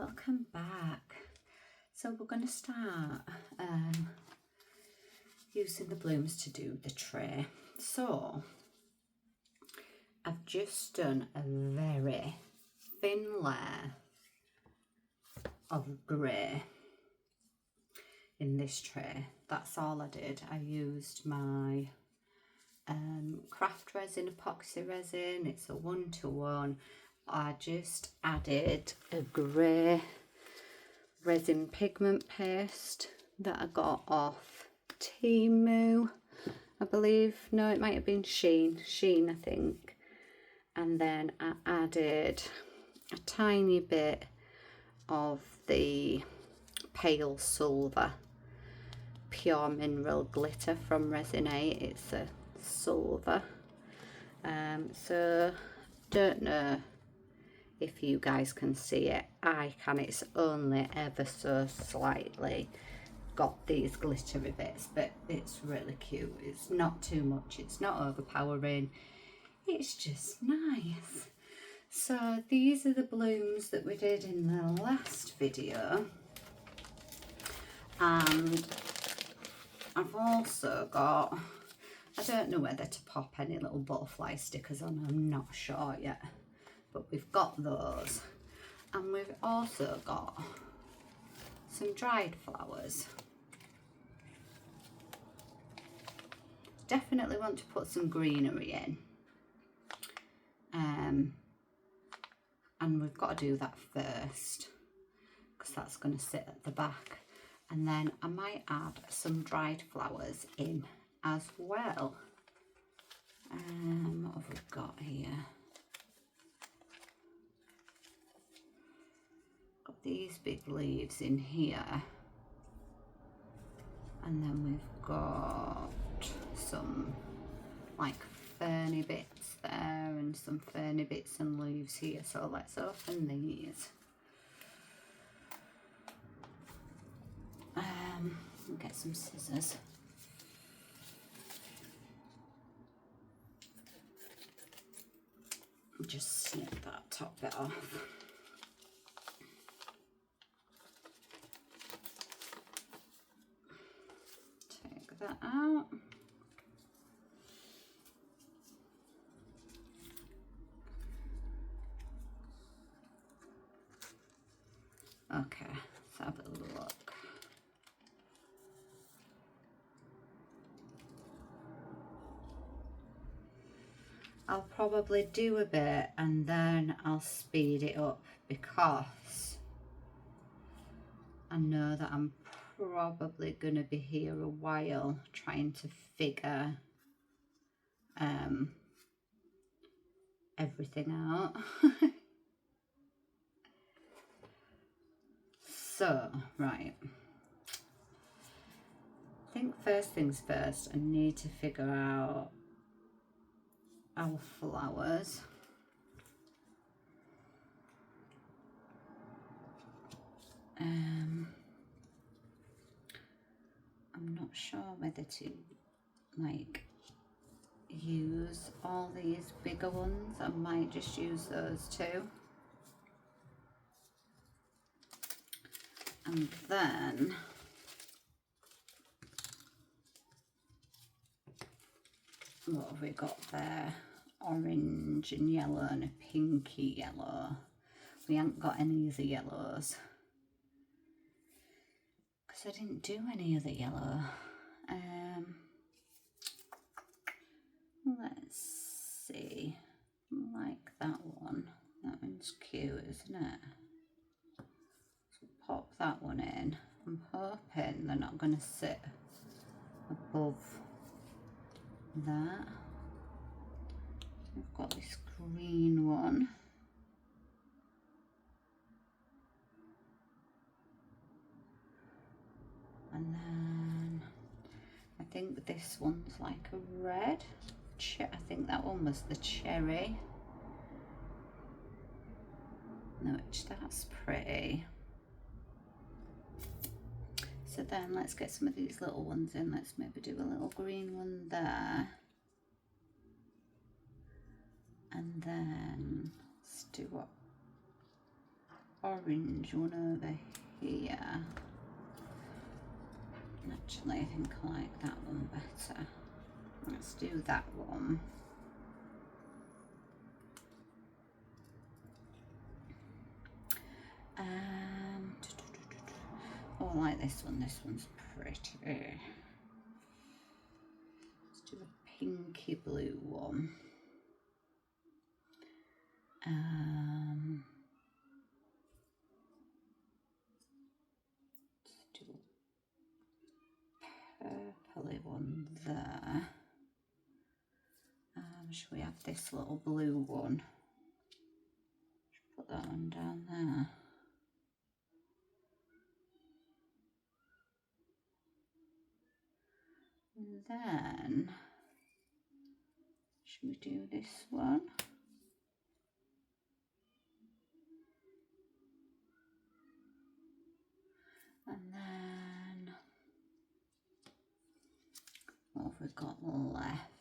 welcome back. So we're going to start using the blooms to do the tray. So I've just done a very thin layer of grey in this tray. That's all I did. I used my craft resin, epoxy resin. It's a 1-to-1. I just added a grey resin pigment paste that I got off Temu, I believe. No, it might have been Shein, I think. And then I added a tiny bit of the pale silver pure mineral glitter from Resin8. It's a silver. So don't know if you guys can see it. I can. It's only ever so slightly got these glittery bits, but it's really cute. It's not too much, it's not overpowering, it's just nice. So these are the blooms that we did in the last video, and I've also got, I don't know whether to pop any little butterfly stickers on, I'm not sure yet, but we've got those. And we've also got some dried flowers. Definitely want to put some greenery in. And we've got to do that first, because that's going to sit at the back. And then I might add some dried flowers in as well. What have we got here? Got these big leaves in here. And then we've got some like ferny bits there and some ferny bits and leaves here. So let's open these. Get some scissors. Just snip that top bit off. Take that out. Okay, let's have a look. I'll probably do a bit and then I'll speed it up, because I know that I'm probably going to be here a while trying to figure everything out. So, right. I think first things first, I need to figure out our flowers. I'm not sure whether to like use all these bigger ones. I might just use those too. And then what have we got there? Orange and yellow and a pinky yellow. We haven't got any of the yellows, because I didn't do any of the yellow. Let's see. Like that one. That one's cute, isn't it? So pop that one in. I'm hoping they're not going to sit above that. We've got this green one. And then I think this one's like a red. I think that one was the cherry. No, that's pretty. So then let's get some of these little ones in. Let's maybe do a little green one there. And then let's do what? orange one over here. Actually, I think I like that one better. Let's do that one. Oh, I like this one. This one's pretty. Let's do a pinky blue one. Let's do a purpley one there. Should we have this little blue one? Put that one down there. And then, should we do this one? And then, what have we got left?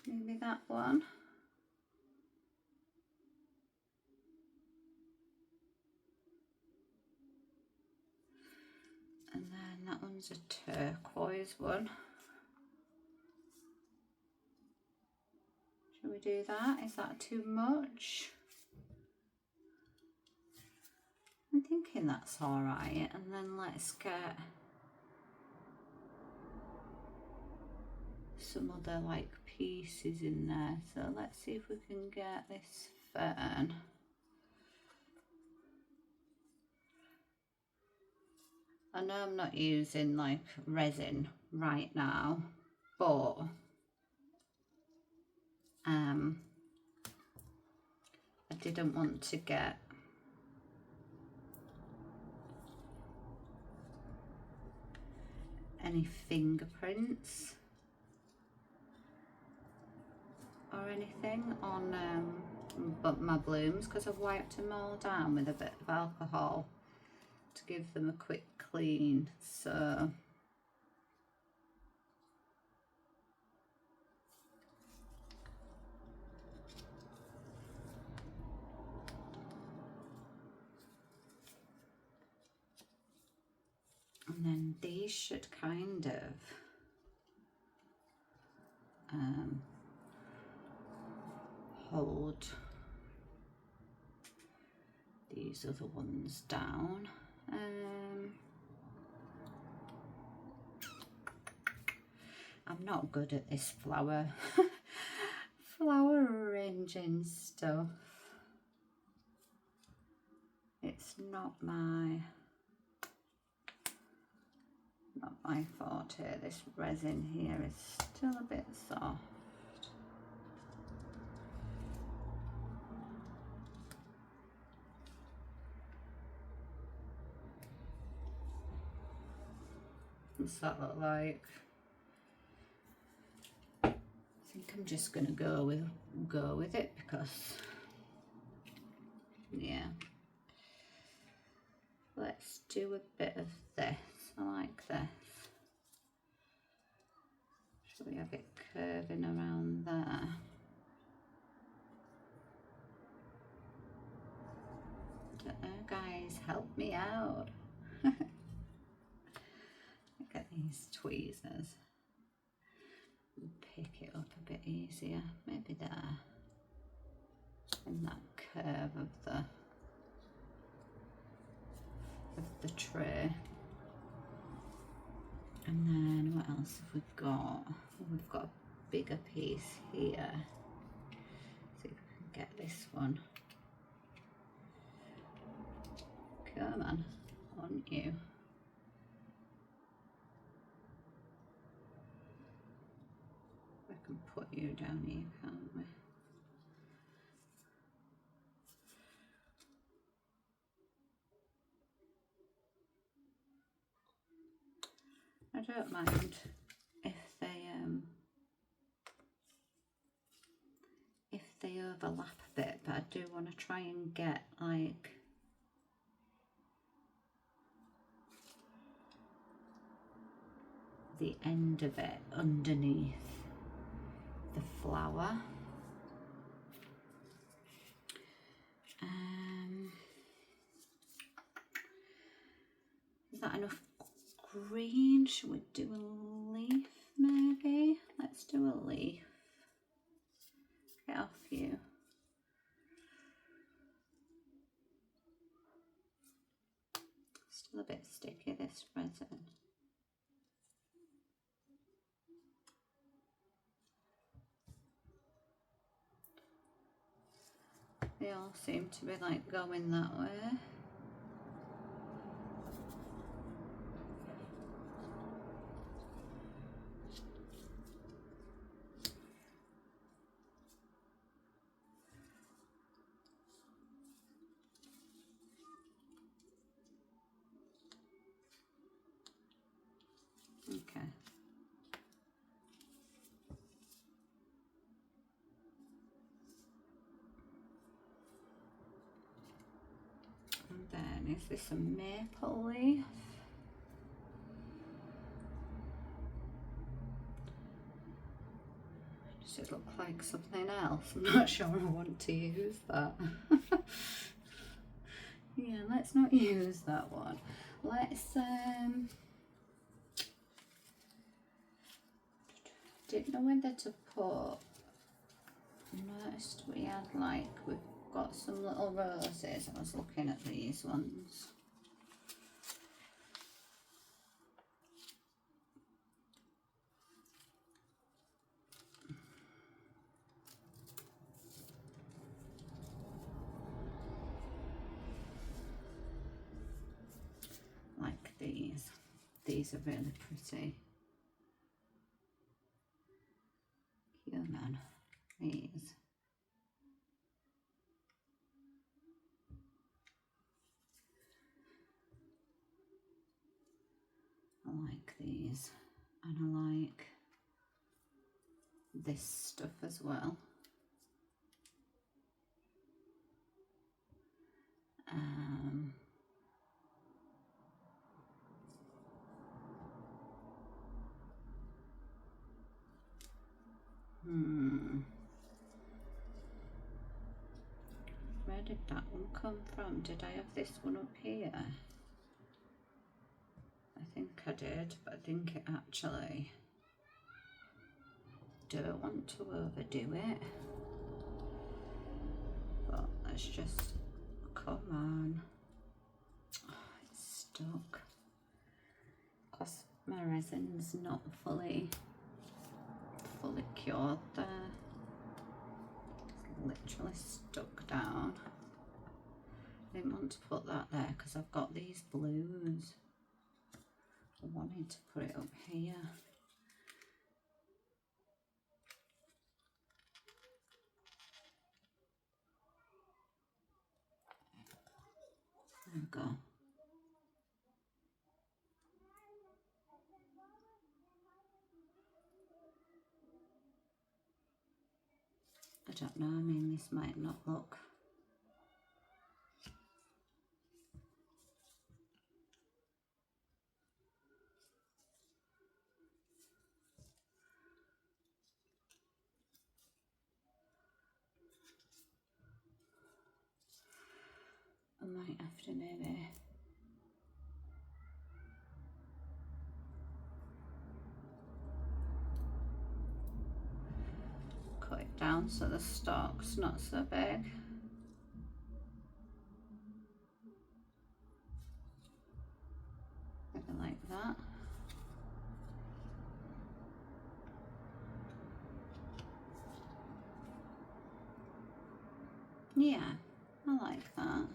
Maybe that one. And then that one's a turquoise one. Should we do that? Is that too much? I'm thinking that's all right. And then let's get some other like pieces in there. So let's see if we can get this fern. I know I'm not using like resin right now, but I didn't want to get any fingerprints or anything on but my blooms, because I've wiped them all down with a bit of alcohol to give them a quick clean. So and then these should kind of hold these other ones down. I'm not good at this flower arranging stuff. It's not my forte. This resin here is still a bit soft. What's that look like? I think I'm just gonna go with it because yeah. Let's do a bit of this. I like this. Should we have it curving around there? Don't know, guys, help me out. Get these tweezers and pick it up a bit easier. Maybe there, in that curve of the tray. And then what else have we got? We've got a bigger piece here. See if we can get this one. Come on you. We can put you down here, can't we? I don't mind if they overlap a bit, but I do want to try and get like the end of it underneath the flower. Is that enough green? Should we do a leaf maybe? Let's do a leaf. Get off you. Still a bit sticky, this resin. They all seem to be like going that way. Okay. And then, is this a maple leaf? Does it look like something else? I'm not sure I want to use that. Yeah, let's not use that one. Let's, didn't know whether to put, noticed we had like, we've got some little roses. I was looking at these ones. Like these. These are really pretty. Human. These. I like these. And I like this stuff as well. Where did that one come from? Did I have this one up here? I think I did, but I think it actually don't want to overdo it. But let's just, come on. Oh, it's stuck. Because my resin's not fully cured there. It's literally stuck down. I didn't want to put that there because I've got these blues. I wanted to put it up here. There we go. I don't know, I mean, this might not look. I might have to maybe cut it down so the stalk's not so big. Maybe like that. Yeah, I like that.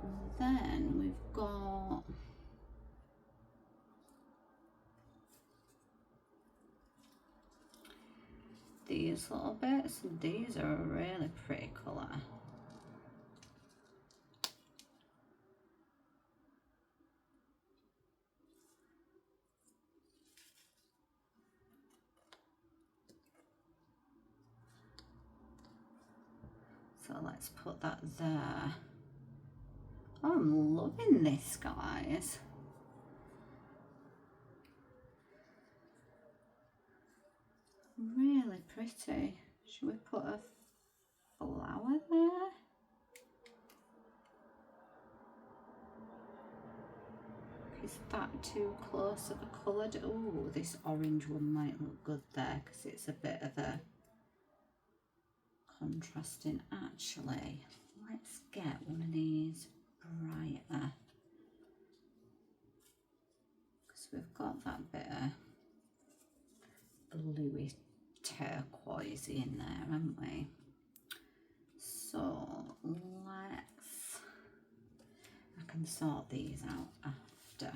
And then we've got these little bits, and these are a really pretty colour. So let's put that there. Oh, I'm loving this, guys. Really pretty. Should we put a flower there? Is that too close of a colour? Oh, this orange one might look good there because it's a bit of a contrasting. Actually, let's get one of these brighter because we've got that bit of bluey turquoise in there, haven't we? So let's, I can sort these out after.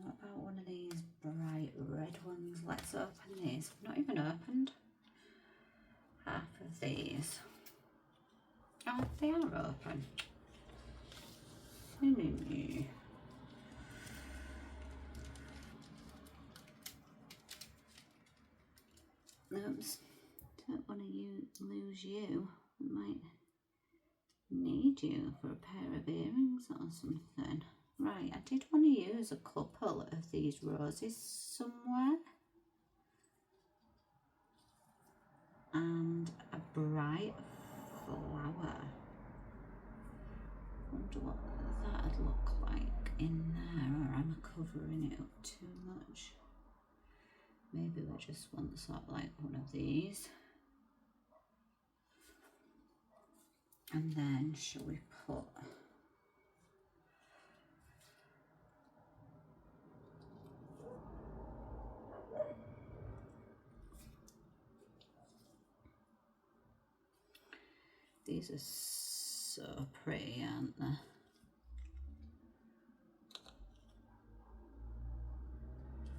What about one of these bright red ones? Let's open these. I've not even opened half of these. Oh, they are open. Oops, don't want to lose you. I might need you for a pair of earrings or something. Right, I did want to use a couple of these roses somewhere. And a bright flower. Wonder what that'd look like in there, or am I covering it up too much? Maybe we just want sort of like one of these. And then shall we put these are so pretty, aren't they?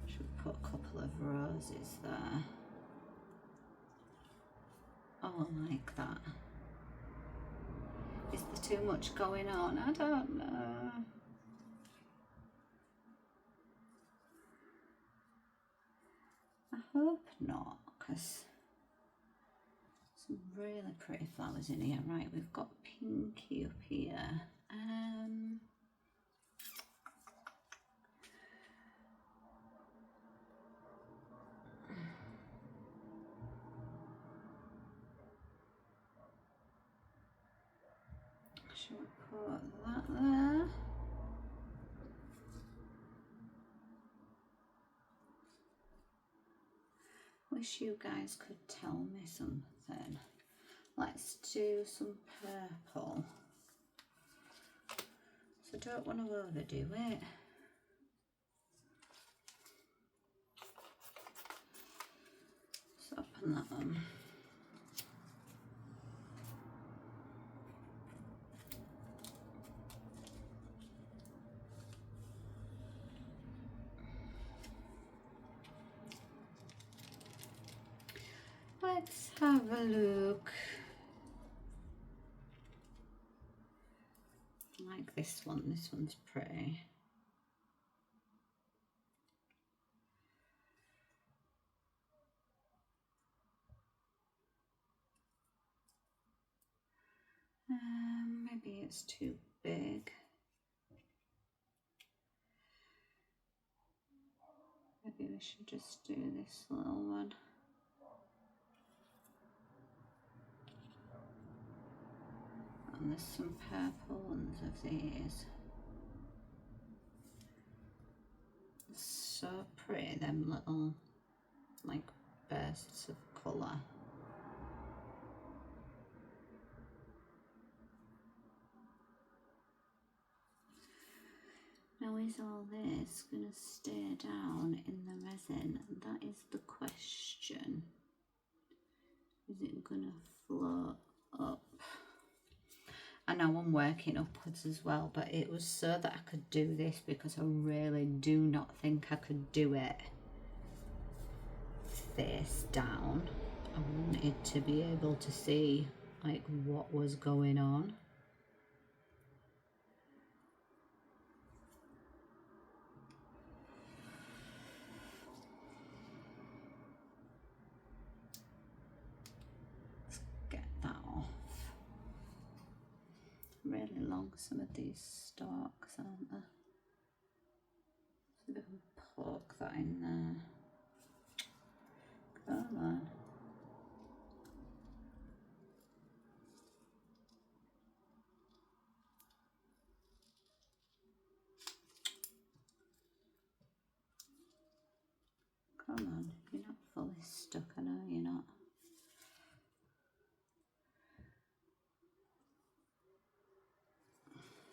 Should we put a couple of roses there? Oh, I like that. Is there too much going on? I don't know. I hope not, because some really pretty flowers in here. Right, we've got pinky up here. Should we put that there? Wish you guys could tell me something. Let's do some purple. So I don't want to overdo it. Let's open that one. Let's have a look. I like this one. This one's pretty. Maybe it's too big. Maybe we should just do this little one. And there's some purple ones of these. So pretty, them little like bursts of colour. Now is all this going to stay down in the resin? And that is the question. Is it going to float up? I know I'm working upwards as well, but it was so that I could do this because I really do not think I could do it face down. I wanted to be able to see like what was going on. Let's get that off. Really long, some of these stalks, aren't they? It's a bit of a got in there? Come on. Come on, you're not fully stuck, I know you're not.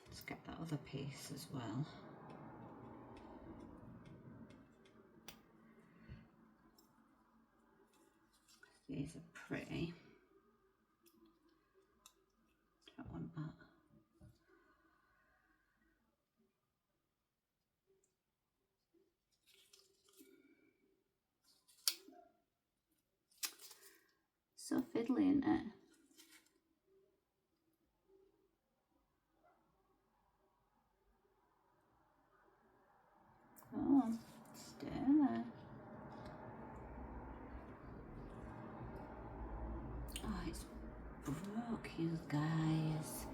Let's get that other piece as well. These are pretty. Don't want that. So fiddly, isn't it? Oh, stay there. Oh, it's broke, you guys.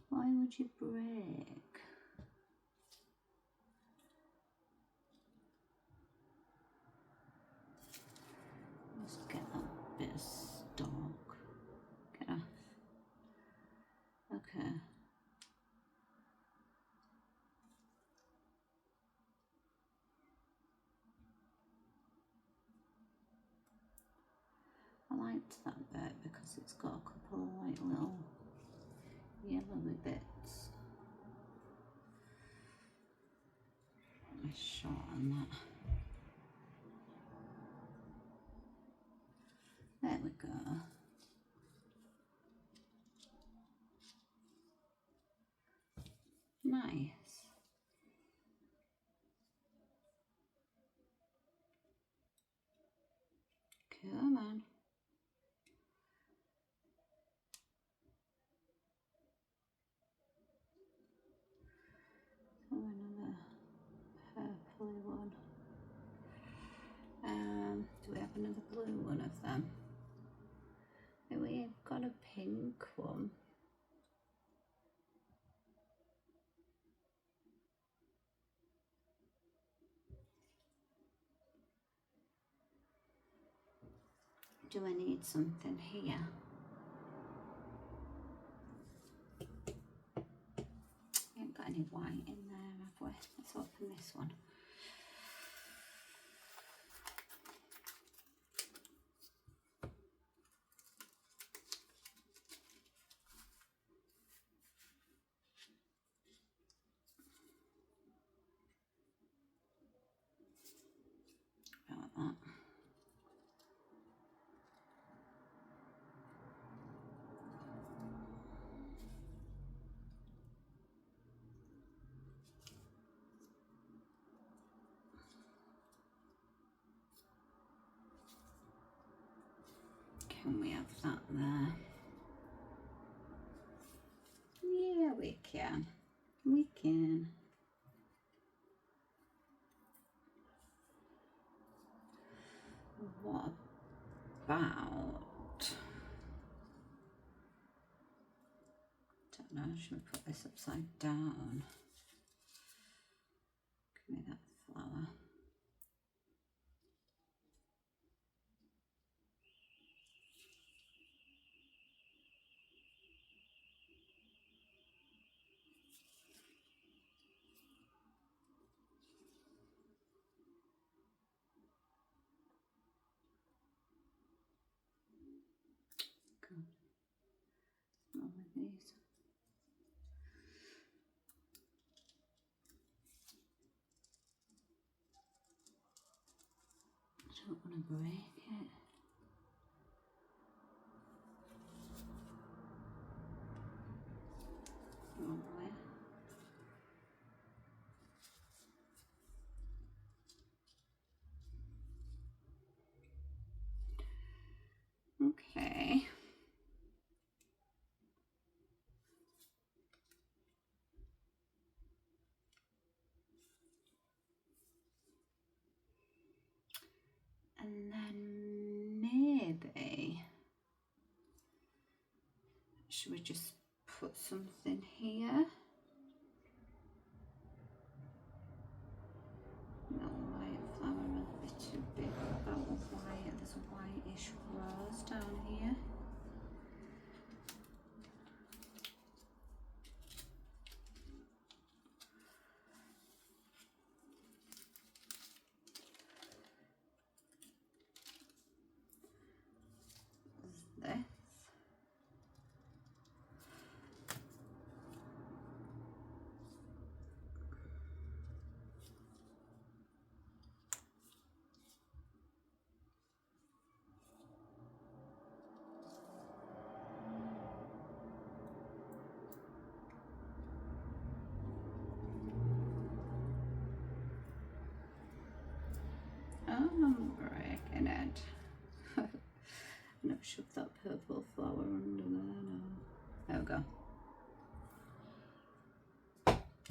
Why would you break? Just get that bit of stalk. Get off. Okay. I liked that bit because it's got a couple of like little yellowy bits. Nice shot on that. There we go. Nice. Come on. Oh, another purpley one. Do we have another blue one of them? We've got a pink one. Do I need something here? We haven't got any white in there, have we? Let's open this one. About that. Can we have that there? Yeah, we can. We can. What about... don't know, should we put this upside down? Give me that flower. God, what's wrong with these? I don't want to break it. Wrong way. Okay. And then maybe, should we just put something here? No, white flower a little bit too big. About white, there's a whitish rose down here. This. Oh, I'm breaking it. No, shove that purple flower under there. No. There we go.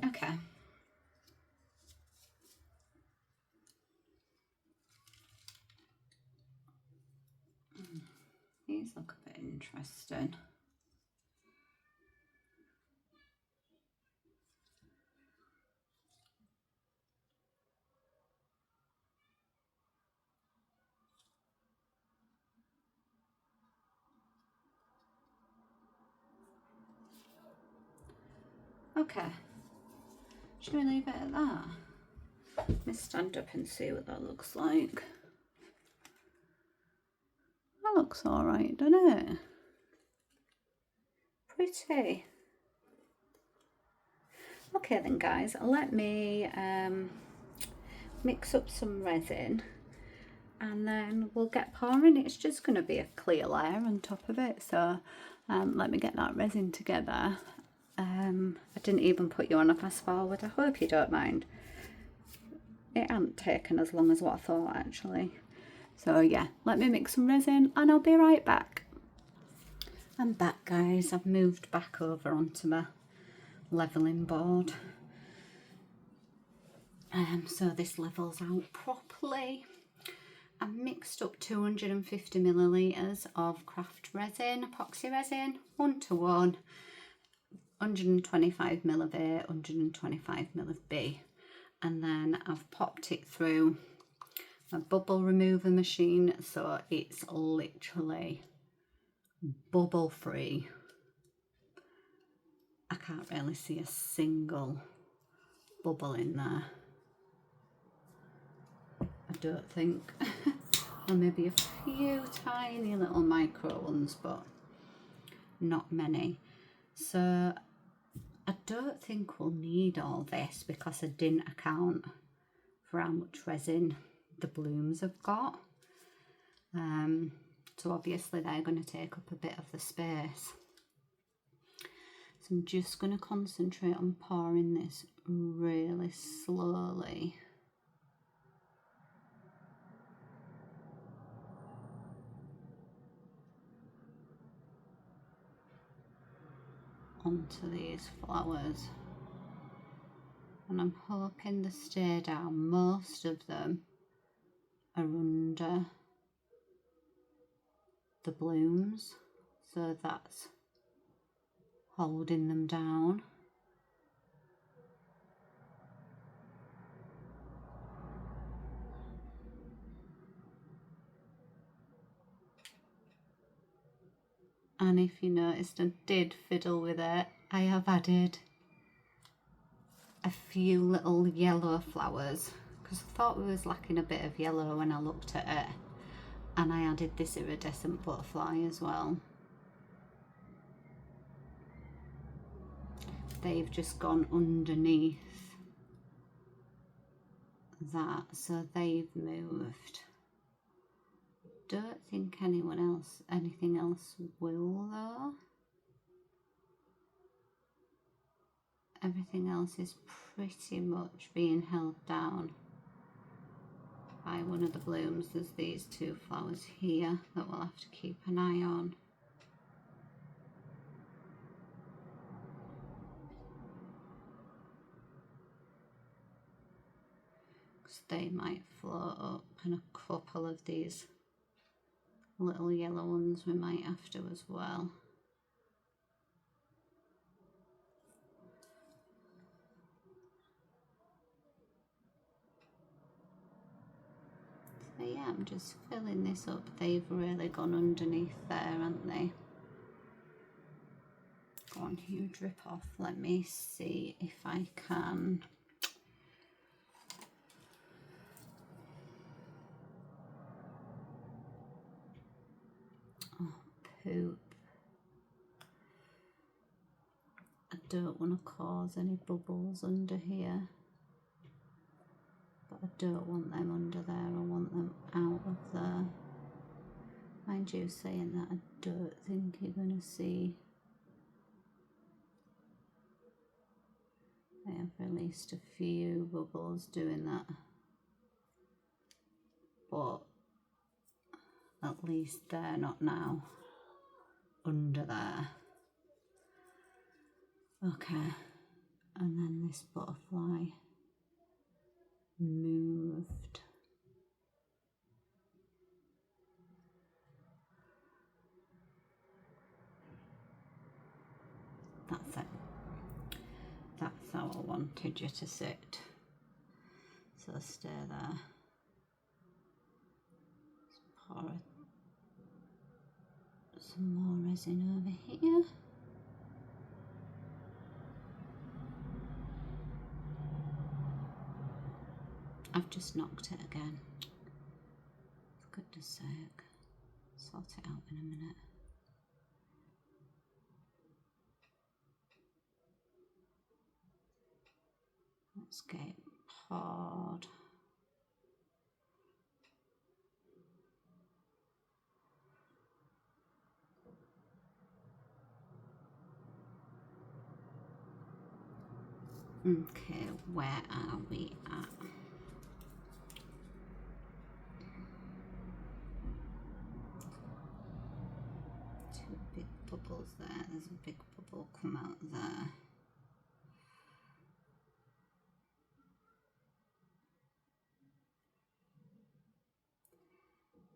Okay. These look a bit interesting. Okay. Should we leave it at that? Let me stand up and see what that looks like. That looks alright, doesn't it? Pretty. Okay then guys, let me mix up some resin and then we'll get pouring. It's just going to be a clear layer on top of it, so let me get that resin together. I didn't even put you on a fast forward. I hope you don't mind. It hasn't taken as long as what I thought actually. So yeah, let me mix some resin and I'll be right back. I'm back guys. I've moved back over onto my leveling board. So this levels out properly. I've mixed up 250 millilitres of craft resin, epoxy resin, 1:1. 125 ml of A, 125 ml of B, and then I've popped it through a bubble remover machine so it's literally bubble free. I can't really see a single bubble in there, I don't think. Or maybe a few tiny little micro ones, but not many. So I don't think we'll need all this because I didn't account for how much resin the blooms have got. So obviously they're going to take up a bit of the space. So I'm just going to concentrate on pouring this really slowly. Onto these flowers, and I'm hoping they stay down. Most of them are under the blooms, so that's holding them down. And if you noticed, I did fiddle with it. I have added a few little yellow flowers because I thought we was lacking a bit of yellow when I looked at it, and I added this iridescent butterfly as well. They've just gone underneath that, so they've moved. Don't think anything else will though. Everything else is pretty much being held down by one of the blooms. There's these two flowers here that we'll have to keep an eye on. Because they might float up, and a couple of these little yellow ones we might have to as well. So yeah, I'm just filling this up. They've really gone underneath there, haven't they? Go on, you drip off. Let me see if I can. Oh, poop. I don't want to cause any bubbles under here, but I don't want them under there. I want them out of there. Mind you, saying that, I don't think you're going to see. I have released a few bubbles doing that, but at least they're not now under there. Okay, and then this butterfly moved. That's it. That's how I wanted you to sit. So stay there. Let's pour some more resin over here. I've just knocked it again. For goodness sake. Sort it out in a minute. Let's get it poured. Okay, where are we at? Two big bubbles there. There's a big bubble come out there.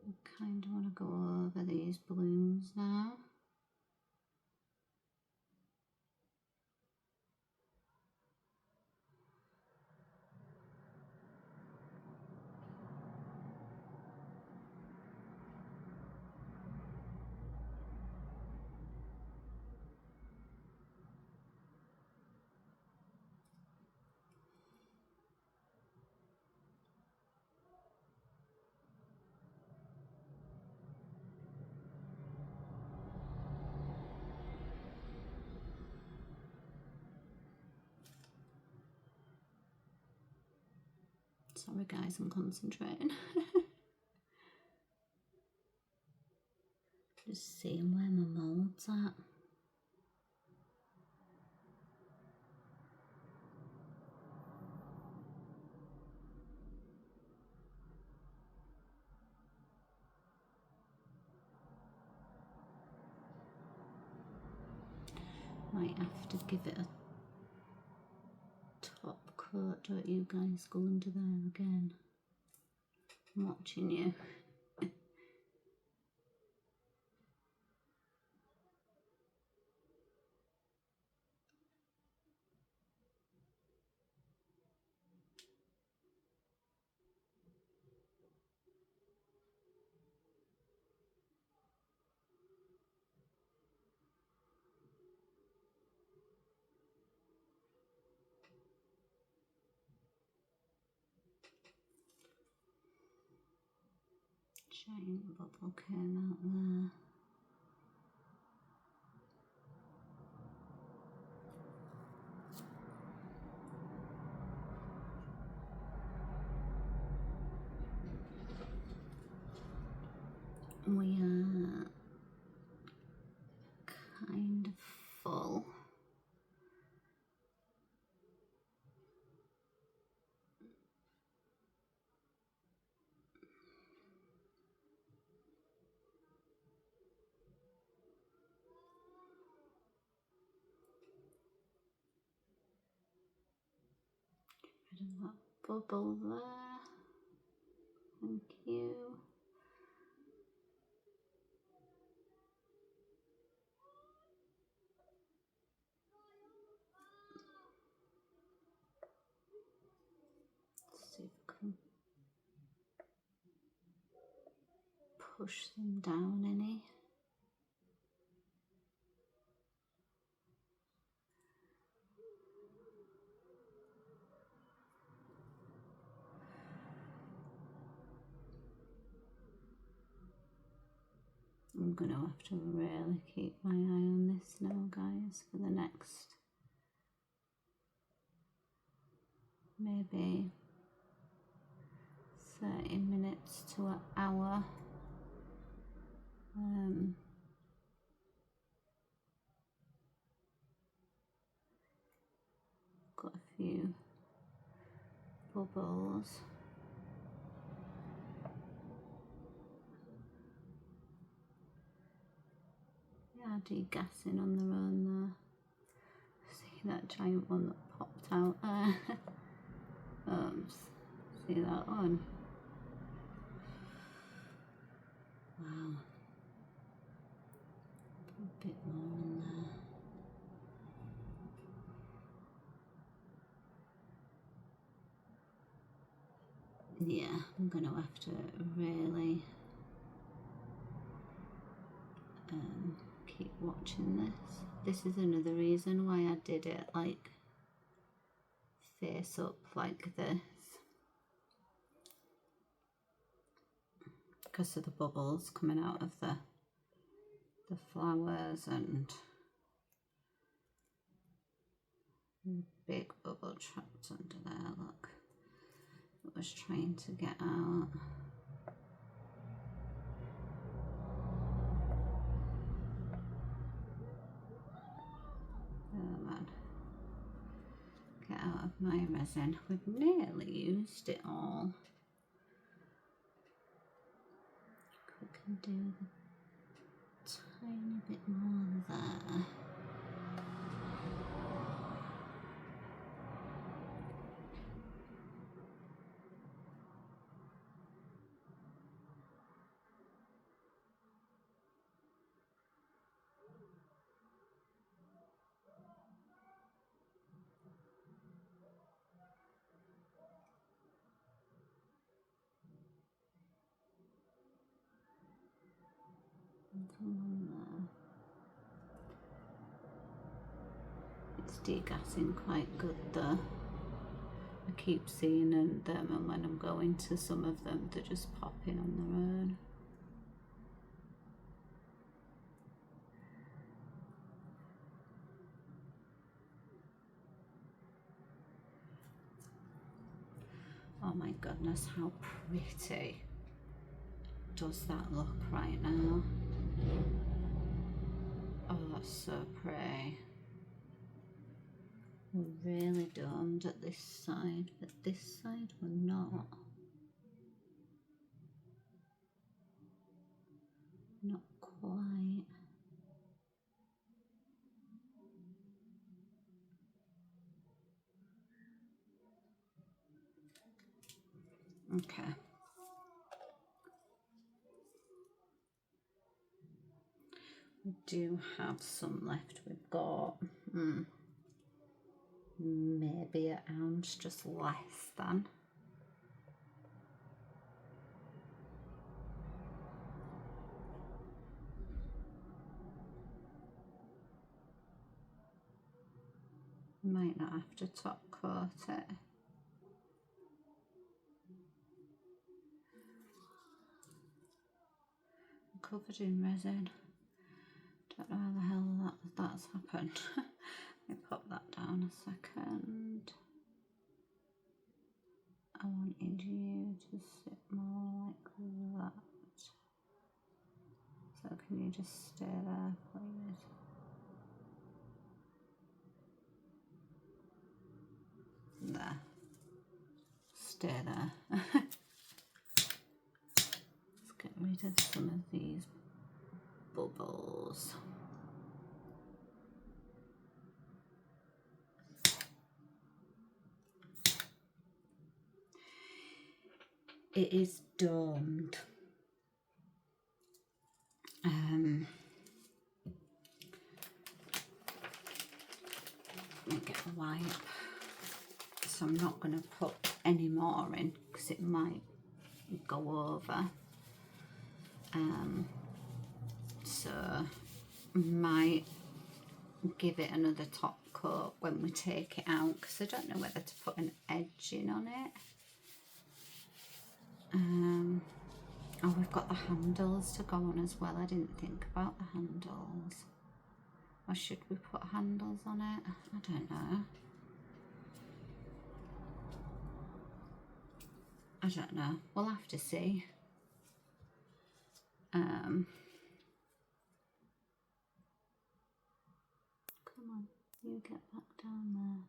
I kind of want to go over these balloons now. Sorry guys, I'm concentrating. Just seeing where my mold's at. Might have to give it a top coat. Don't you guys go under there again. I'm watching you. Giant bubble came out there. We are kind of full. Get rid of that bubble there. Thank you. push them down any. I'm going to have to really keep my eye on this now, guys, for the next maybe 30 minutes to an hour. Got a few bubbles. Yeah, degassing on their own there. See that giant one that popped out there? See that one? Wow. A bit more in there. Yeah, I'm going to have to really keep watching this. This is another reason why I did it like face up like this, because of the bubbles coming out of the flowers and big bubble trapped under there. Look, it was trying to get out. Oh man, get out of my resin. We've nearly used it all. We can do a tiny bit more there. It's degassing quite good though. I keep seeing them, and when I'm going to some of them, they're just popping on their own. Oh my goodness, how pretty does that look right now? Oh, that's so pretty. We're really domed at this side, but this side we're not. Not quite. Okay. We do have some left. We've got maybe an ounce, just less than. Might not have to top coat it. I'm covered in resin. Don't know how the hell that's happened. Let me pop that down a second. I wanted you to sit more like that. So can you just stay there, please? There. Stay there. Let's get rid of some of these bubbles. It is domed. Let me get a wipe. So I'm not going to put any more in because it might go over. So might give it another top coat when we take it out, because I don't know whether to put an edging on it. Oh, we've got the handles to go on as well. I didn't think about the handles. Or should we put handles on it? I don't know. I don't know. We'll have to see. Come on, you get back down there.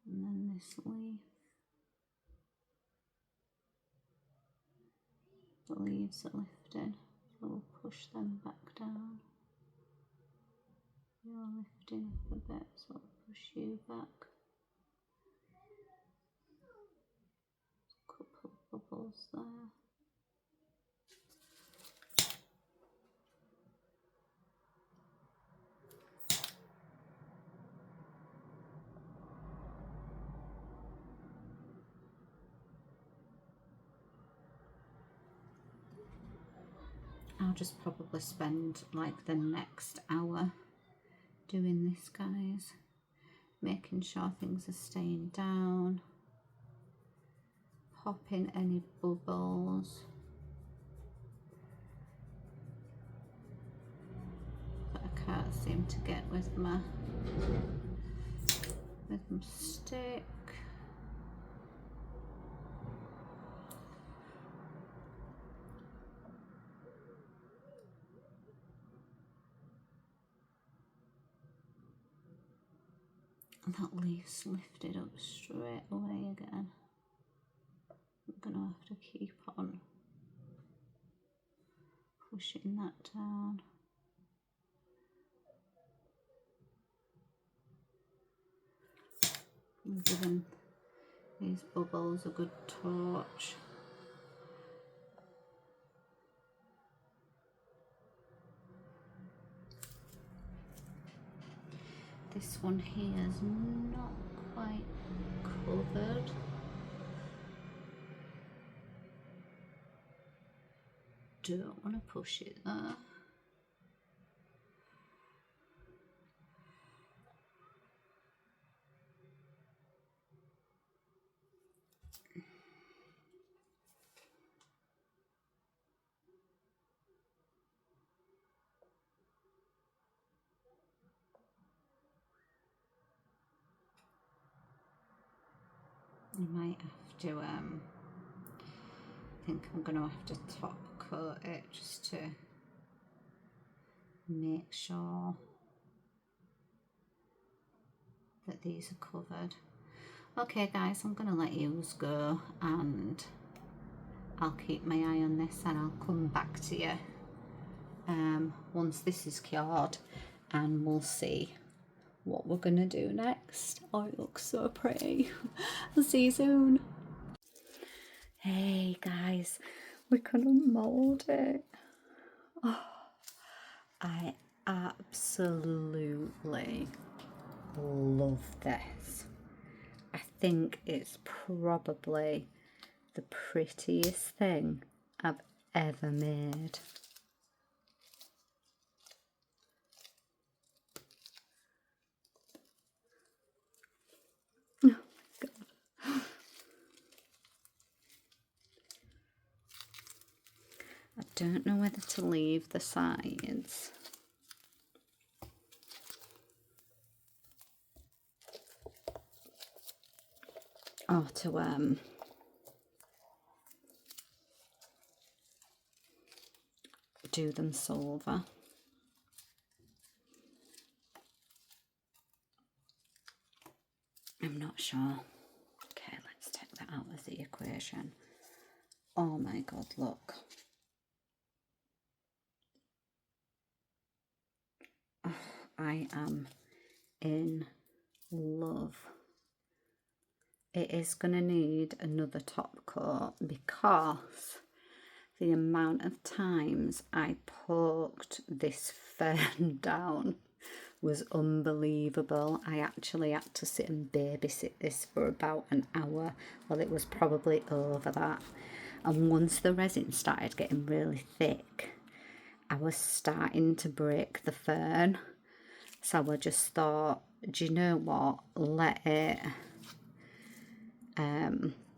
And then this leaf. The leaves are lifting, so we'll push them back down. You're lifting up a bit, so I'll push you back. A couple of bubbles there. I'll just probably spend like the next hour doing this, guys, making sure things are staying down, popping any bubbles that I can't seem to get with my stick. And that leaf's lifted up straight away again. I'm gonna have to keep on pushing that down. I'm giving these bubbles a good torch. This one here is not quite covered. Don't want to push it there. I might have to, I think I'm going to have to top coat it just to make sure that these are covered. Okay guys, I'm going to let yous go and I'll keep my eye on this and I'll come back to you once this is cured, and we'll see what we're gonna do next. Oh, it looks so pretty. I'll see you soon. Hey guys, we're gonna mold it. Oh, I absolutely love this. I think it's probably the prettiest thing I've ever made. Oh my god. I don't know whether to leave the sides or to do them silver. I'm not sure. Okay, let's take that out of the equation. Oh my god, look. Oh, I am in love. It is going to need another top coat because the amount of times I poked this fern down was unbelievable. I actually had to sit and babysit this for about an hour. Well, it was probably over that. And once the resin started getting really thick, I was starting to break the fern. So I just thought, do you know what? Let it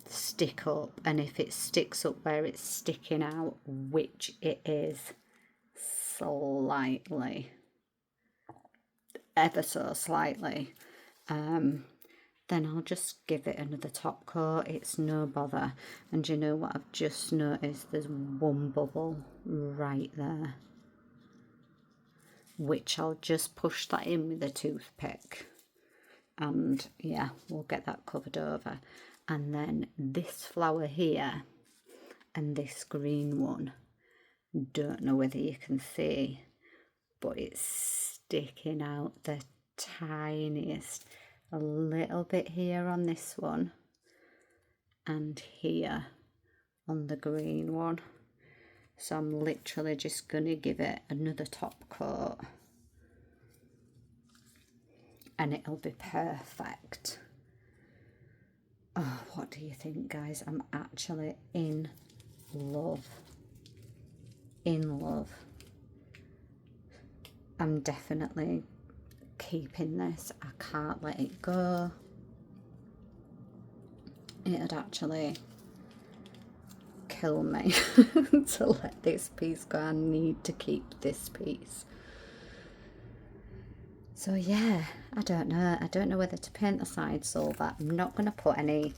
stick up. And if it sticks up where it's sticking out, which it is slightly, ever so slightly, then I'll just give it another top coat. It's no bother. And you know what I've just noticed? There's one bubble right there, which I'll just push that in with a toothpick, and yeah, we'll get that covered over. And then this flower here and this green one, don't know whether you can see, but it's sticking out the tiniest, a little bit here on this one and here on the green one. So I'm literally just going to give it another top coat and it'll be perfect. Oh, what do you think, guys? I'm actually in love. In love. I'm definitely keeping this. I can't let it go. It'd actually kill me to let this piece go. I need to keep this piece. So yeah, I don't know whether to paint the side silver. I'm not going to put any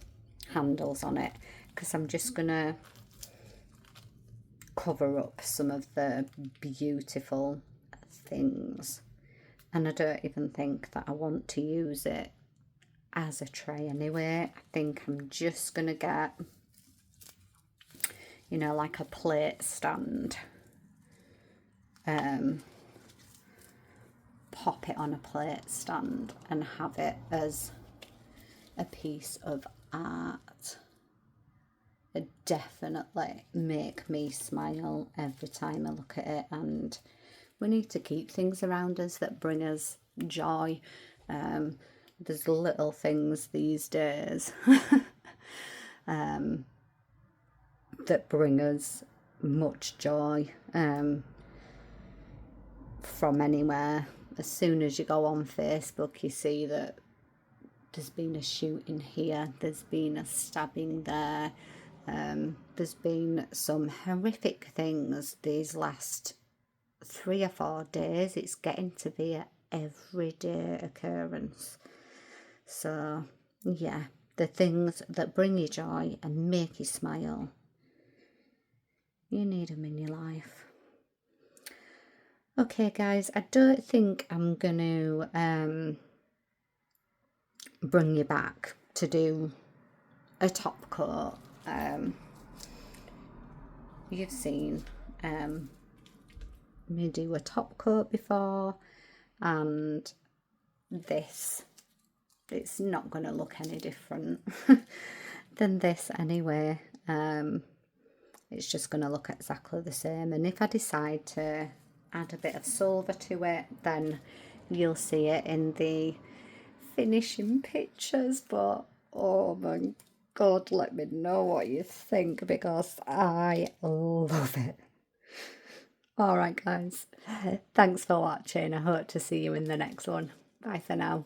handles on it because I'm just going to cover up some of the beautiful things, and I don't even think that I want to use it as a tray anyway. I think I'm just going to get, you know, like a plate stand, pop it on a plate stand and have it as a piece of art. It definitely make me smile every time I look at it, and we need to keep things around us that bring us joy. There's little things these days that bring us much joy from anywhere. As soon as you go on Facebook, you see that there's been a shooting here, there's been a stabbing there, there's been some horrific things these last 3 or 4 days. It's getting to be an everyday occurrence. So yeah, the things that bring you joy and make you smile, you need them in your life. Okay guys, I don't think I'm going to bring you back to do a top coat. You've seen me do a top coat before, and this, it's not going to look any different than this anyway. It's just going to look exactly the same, and if I decide to add a bit of silver to it, then you'll see it in the finishing pictures. But oh my god, let me know what you think, because I love it. Alright guys, thanks for watching. I hope to see you in the next one. Bye for now.